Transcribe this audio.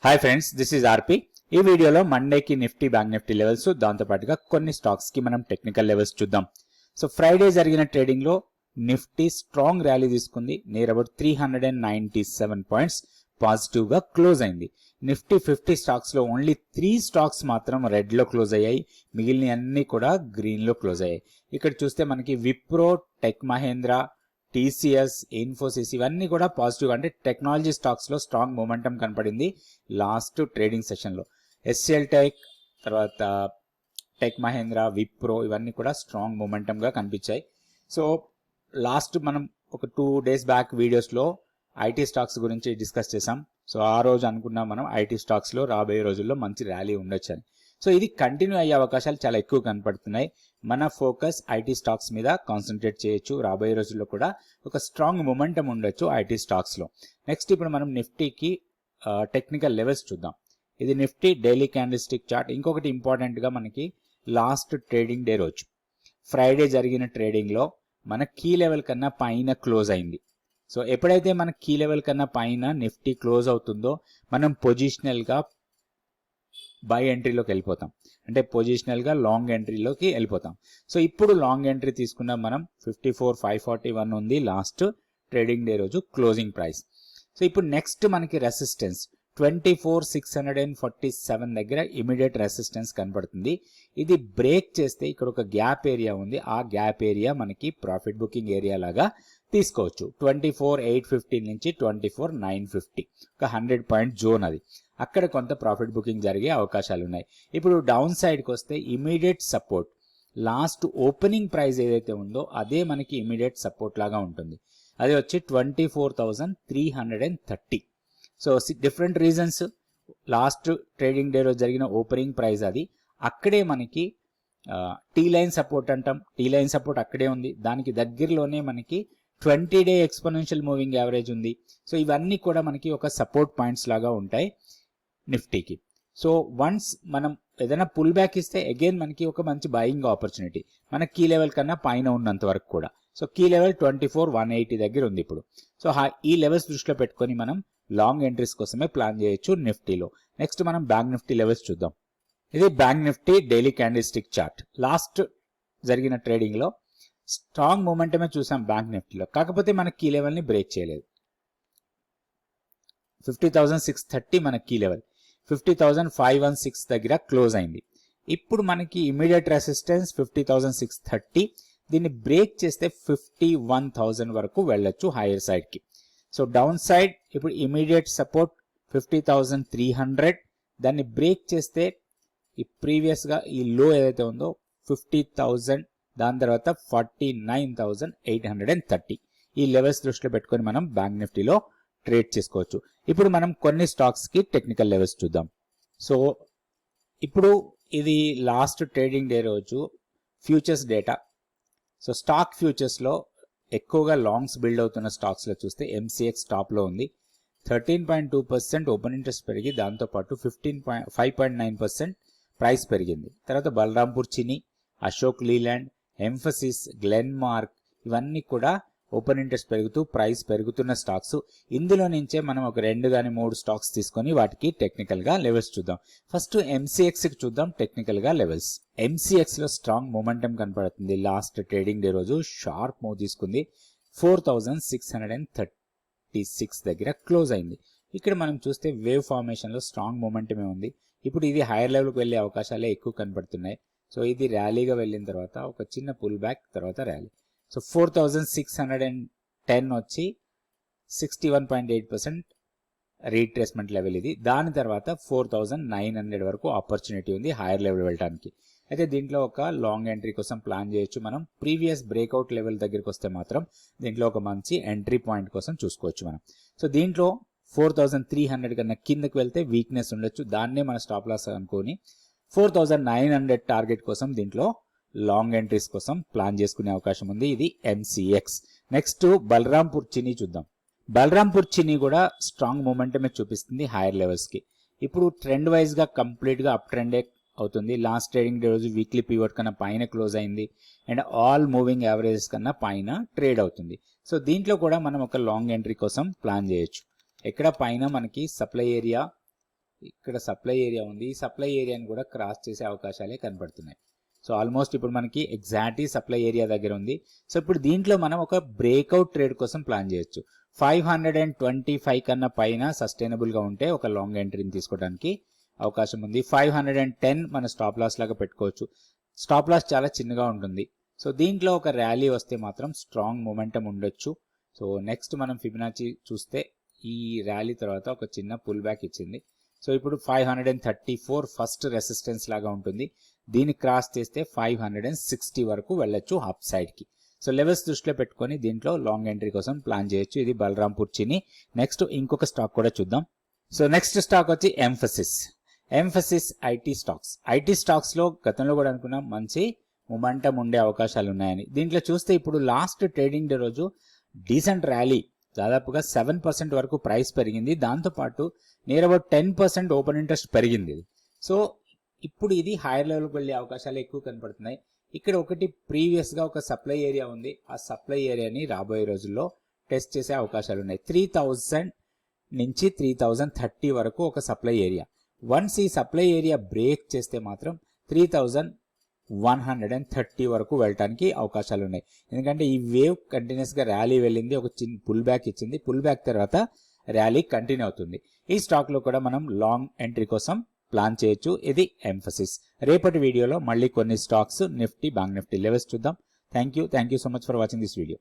Hi friends, this is ఆర్పి. ఈ వీడియోలో మండేకి Nifty bank Nifty levels, దాంతో పాటుగా కొన్ని స్టాక్స్ కి మనం టెక్నికల్ లెవెల్స్ చూద్దాం. సో ఫ్రైడే జరిగిన ట్రేడింగ్ లో నిఫ్టీ స్ట్రాంగ్ ర్యాలీ తీసుకుంది. నియర్ అబౌట్ 397 పాయింట్స్ పాజిటివ్ గా క్లోజ్ అయింది. నిఫ్టీ 50 స్టాక్స్ లో ఓన్లీ 3 స్టాక్స్ మాత్రం రెడ్ లో క్లోజ్ అయ్యాయి, మిగిలిన అన్ని కూడా గ్రీన్ లో క్లోజ్ అయ్యాయి. ఇక్కడ చూస్తే మనకి విప్రో, టెక్ మహేంద్ర, టీసీఎస్, ఇన్ఫోసిస్ ఇవన్నీ కూడా పాజిటివ్, అంటే టెక్నాలజీ స్టాక్స్ లో స్ట్రాంగ్ మొమెంటం కనపడింది లాస్ట్ ట్రేడింగ్ సెషన్ లో. ఎస్ఎల్ టెక్, తర్వాత టెక్ మహేంద్ర, విప్రో ఇవన్నీ కూడా స్ట్రాంగ్ మొమెంటం గా కనిపించాయి. సో లాస్ట్ మనం ఒక 2 days బ్యాక్ వీడియోస్ లో ఐటీ స్టాక్స్ గురించి డిస్కస్ చేసాం. సో ఆ రోజు అనుకున్నాం మనం ఐటీ స్టాక్స్ లో రాబోయే రోజుల్లో మంచి ర్యాలీ ఉండొచ్చు అని. సో ఇది కంటిన్యూ అయ్యే అవకాశాలు చాలా ఎక్కువ కనపడుతున్నాయి. మన ఫోకస్ ఐటీ స్టాక్స్ మీద కాన్సన్ట్రేట్ చేయొచ్చు. రాబోయే రోజుల్లో కూడా ఒక స్ట్రాంగ్ మొమెంటం ఉండొచ్చు ఐటీ స్టాక్స్ లో. నెక్స్ట్ ఇప్పుడు మనం నిఫ్టీకి టెక్నికల్ లెవెల్స్ చూద్దాం. ఇది Nifty daily candle stick chart. ఇంకొకటి ఇంపార్టెంట్ గా మనకి లాస్ట్ ట్రేడింగ్ డే రోజు ఫ్రైడే జరిగిన ట్రేడింగ్ లో మన కీ లెవెల్ కన్నా పైన క్లోజ్ అయింది. సో ఎప్పుడైతే మన కీ లెవెల్ కన్నా పైన నిఫ్టీ క్లోజ్ అవుతుందో మనం పొజిషనల్ గా బై ఎంట్రీలోకి వెళ్ళిపోతాం, అంటే పొజిషనల్ గా లాంగ్ ఎంట్రీలోకి వెళ్ళిపోతాం. సో ఇప్పుడు లాంగ్ ఎంట్రీ తీసుకున్నాం మనం. 54,541 ఉంది లాస్ట్ ట్రేడింగ్ డే రోజు క్లోజింగ్ ప్రైస్. సో ఇప్పుడు నెక్స్ట్ మనకి రెసిస్టెన్స్ 24,647 దగ్గర ఇమీడియట్ రెసిస్టెన్స్ కనబడుతుంది. ఇది బ్రేక్ చేస్తే ఇక్కడ ఒక గ్యాప్ ఏరియా ఉంది, ఆ గ్యాప్ ఏరియా మనకి ప్రాఫిట్ బుకింగ్ ఏరియా లాగా తీసుకోవచ్చు. 24,815 నుంచి 24,950 ఒక 100 పాయింట్ జోన్, అది అక్కడ కొంత ప్రాఫిట్ బుకింగ్ జరిగే అవకాశాలు ఉన్నాయి. ఇప్పుడు డౌన్ సైడ్కి వస్తే immediate support last opening price ఏదైతే ఉందో అదే మనకి ఇమీడియట్ సపోర్ట్ లాగా ఉంటుంది. అది వచ్చి 24,330. So different reasons. Last trading day రోజు జరిగిన ఓపెనింగ్ ప్రైస్ అది, అక్కడే మనకి టీ లైన్ సపోర్ట్ అంటాం. టీ లైన్ సపోర్ట్ అక్కడే ఉంది. దానికి దగ్గరలోనే మనకి 20-day ఎక్స్పోనెన్షియల్ మూవింగ్ యావరేజ్ ఉంది. సో ఇవన్నీ కూడా మనకి ఒక సపోర్ట్ పాయింట్స్ లాగా ఉంటాయి నిఫ్టీకి. సో వన్స్ మనం ఏదైనా పుల్ బ్యాక్ ఇస్తే అగైన్ మనకి ఒక మంచి బయింగ్ ఆపర్చునిటీ, మన కీ లెవెల్ కన్నా పైన ఉన్నంత వరకు కూడా. సో కీ లెవెల్ 24,180 దగ్గర ఉంది ఇప్పుడు. సో ఈ లెవెల్స్ దృష్టిలో పెట్టుకొని మనం లాంగ్ ఎంట్రీస్ కోసమే ప్లాన్ చేయొచ్చు నిఫ్టీలో. నెక్స్ట్ మనం బ్యాంక్ నిఫ్టీ లెవెల్స్ చూద్దాం. ఇది bank Nifty daily candle stick chart. Last జరిగిన ట్రేడింగ్ లో స్ట్రాంగ్ మూమెంటమే చూసాం బ్యాంక్ నిఫ్టీలో, కాకపోతే మన కీ లెవెల్ ని బ్రేక్ చేయలేదు. 50,630 మన కీ లెవెల్. 50,516 దగ్గర క్లోజ్ అయింది. ఇప్పుడు మనకి ఇమీడియట్ రెసిస్టెన్స్ 50,630. దీన్ని బ్రేక్ చేస్తే 51,000 వరకు వెళ్ళొచ్చు హైయర్ సైడ్ కి. సో డౌన్ సైడ్ ఇప్పుడు ఇమీడియట్ సపోర్ట్ 50,300. దాన్ని బ్రేక్ చేస్తే ఈ ప్రీవియస్ గా ఈ లో ఏదైతే ఉందో 50,000, దాని తర్వాత 49,830. ఈ లెవెల్స్ దృష్టిలో పెట్టుకొని మనం బ్యాంక్ నిఫ్టీలో ట్రేడ్ చేసుకోవచ్చు. ఇప్పుడు మనం కొన్ని స్టాక్స్ కి టెక్నికల్ లెవెల్స్ చూద్దాం. సో ఇప్పుడు ఇది లాస్ట్ ట్రేడింగ్ డే రోజు futures data. So stock futures లో ఎక్కువగా లాంగ్స్ బిల్డ్ అవుతున్న స్టాక్స్ లో చూస్తే ఎంసీఎక్స్ టాప్ లో ఉంది. 13.2% ఓపెన్ ఇంట్రెస్ట్ పెరిగి దాంతోపాటు 5.9% ప్రైస్ పెరిగింది. తర్వాత బలరాంపూర్ చిని, అశోక్ లీలాండ్, ఎంఫసిస్, గ్లెన్ మార్క్ ఇవన్నీ కూడా ఓపెన్ ఇంట్రెస్ట్ పెరుగుతూ ప్రైస్ పెరుగుతున్న స్టాక్స్. ఇందులో నుంచే మనం ఒక 2 కానీ 3 స్టాక్స్ తీసుకొని వాటికి టెక్నికల్ గా లెవెల్స్ చూద్దాం. ఫస్ట్ ఎంసీఎక్స్ కి చూద్దాం టెక్నికల్ గా లెవెల్స్. ఎంసీఎక్స్ లో స్ట్రాంగ్ మొమెంటం కనపడుతుంది. లాస్ట్ ట్రేడింగ్ డే రోజు షార్ప్ మూవ్ తీసుకుంది. 4,636 దగ్గర క్లోజ్ అయింది. ఇక్కడ మనం చూస్తే వేవ్ ఫార్మేషన్ లో స్ట్రాంగ్ మొమెంటమే ఉంది. ఇప్పుడు ఇది హైయర్ లెవెల్కి వెళ్లే అవకాశాలే ఎక్కువ కనపడుతున్నాయి. సో ఇది ర్యాలీగా వెళ్ళిన తర్వాత ఒక చిన్న పుల్ బ్యాక్, తర్వాత ర్యాలీ. సో 4,610 వచ్చి 61.8% రీట్రేస్మెంట్ లెవెల్ ఇది. దాని తర్వాత 4,900 వరకు ఆపర్చునిటీ ఉంది హైయర్ లెవెల్ వెళ్ళడానికి. అయితే దీంట్లో ఒక లాంగ్ ఎంట్రీ కోసం ప్లాన్ చేయొచ్చు మనం. ప్రీవియస్ బ్రేక్అవుట్ లెవెల్ దగ్గరికి వస్తే మాత్రం దీంట్లో ఒక మంచి ఎంట్రీ పాయింట్ కోసం చూసుకోవచ్చు మనం. సో దీంట్లో 4,300 కన్నా కిందకి వెళ్తే వీక్నెస్ ఉండొచ్చు, దాన్నే మన స్టాప్ లాస్ అనుకొని 4,900 టార్గెట్ కోసం దీంట్లో లాంగ్ ఎంట్రీస్ కోసం ప్లాన్ చేసుకునే అవకాశం ఉంది. ఇది ఎంసీఎక్స్. నెక్స్ట్ బలరాంపూర్ చిని చూద్దాం. బలరాంపూర్ చిని కూడా స్ట్రాంగ్ మూమెంటమే చూపిస్తుంది హైయర్ లెవెల్స్ కి. ఇప్పుడు ట్రెండ్ వైజ్ గా కంప్లీట్ గా అప్ ట్రెండే అవుతుంది. లాస్ట్ ట్రేడింగ్ డే రోజు వీక్లీ పివట్ కన్నా పైన క్లోజ్ అయింది అండ్ ఆల్ మూవింగ్ యావరేజెస్ కన్నా పైన ట్రేడ్ అవుతుంది. సో దీంట్లో కూడా మనం ఒక లాంగ్ ఎంట్రీ కోసం ప్లాన్ చేయొచ్చు. ఎక్కడ పైన మనకి సప్లై ఏరియా ఇక్కడ సప్లై ఏరియా ఉంది, ఈ సప్లై ఏరియాని కూడా క్రాస్ చేసే అవకాశాలే కనపడుతున్నాయి. సో ఆల్మోస్ట్ ఇప్పుడు మనకి ఎగ్జాక్ట్లీ సప్లై ఏరియా దగ్గర ఉంది. సో ఇప్పుడు దీంట్లో మనం ఒక బ్రేక్అవుట్ ట్రేడ్ కోసం ప్లాన్ చేయొచ్చు. 525 కన్నా పైన సస్టైనబుల్గా ఉంటే ఒక లాంగ్ ఎంట్రీని తీసుకోవడానికి అవకాశం ఉంది. 510 మన స్టాప్ లాస్ లాగా పెట్టుకోవచ్చు. స్టాప్ లాస్ చాలా చిన్నగా ఉంటుంది. సో దీంట్లో ఒక ర్యాలీ వస్తే మాత్రం స్ట్రాంగ్ మొమెంటం ఉండొచ్చు. సో నెక్స్ట్ మనం ఫిబొనాచి చూస్తే ఈ ర్యాలీ తర్వాత ఒక చిన్న పుల్ బ్యాక్ ఇచ్చింది. సో ఇప్పుడు 534 ఫస్ట్ రెసిస్టెన్స్ లాగా ఉంటుంది. దీన్ని క్రాస్ చేస్తే 560 వరకు వెళ్ళొచ్చు అప్ సైడ్కి. సో లెవెల్స్ దృష్టిలో పెట్టుకొని దీంట్లో లాంగ్ ఎంట్రీ కోసం ప్లాన్ చేయొచ్చు. ఇది బలరాంపూర్ చిని. నెక్స్ట్ ఇంకొక స్టాక్ కూడా చూద్దాం. సో నెక్స్ట్ స్టాక్ వచ్చి ఎంఫసిస్ ఐటీ స్టాక్స్. ఐటీ స్టాక్స్లో గతంలో కూడా అనుకున్నాం మంచి మొమెంటం ఉండే అవకాశాలు ఉన్నాయని. దీంట్లో చూస్తే ఇప్పుడు లాస్ట్ ట్రేడింగ్ డే రోజు డీసెంట్ ర్యాలీ, దాదాపుగా 7% వరకు ప్రైస్ పెరిగింది. దాంతోపాటు నియర్ అబౌట్ 10% ఓపెన్ ఇంట్రెస్ట్ పెరిగింది. సో ఇప్పుడు ఇది హైయర్ లెవెల్కి వెళ్ళే అవకాశాలు ఎక్కువ కనపడుతున్నాయి. ఇక్కడ ఒకటి ప్రీవియస్గా ఒక సప్లై ఏరియా ఉంది. ఆ సప్లై ఏరియాని రాబోయే రోజుల్లో టెస్ట్ చేసే అవకాశాలు ఉన్నాయి. 3000 నుంచి 3030 వరకు ఒక సప్లై ఏరియా. వన్స్ ఈ సప్లై ఏరియా బ్రేక్ చేస్తే మాత్రం 3130 వరకు వెళ్ళడానికి అవకాశాలు ఉన్నాయి. ఎందుకంటే ఈ వేవ్ కంటిన్యూస్గా ర్యాలీ వెళ్ళింది, ఒక చిన్న పుల్ బ్యాక్ ఇచ్చింది. పుల్ బ్యాక్ తర్వాత ర్యాలీ కంటిన్యూ అవుతుంది. ఈ స్టాక్లో కూడా మనం లాంగ్ ఎంట్రీ కోసం ప్లాన్ చేయొచ్చు. ఇది ఎంఫసిస్. రేపటి వీడియోలో మళ్ళీ కొన్ని stocks Nifty, bank Nifty levels చూద్దాం. Thank you so much for watching this video.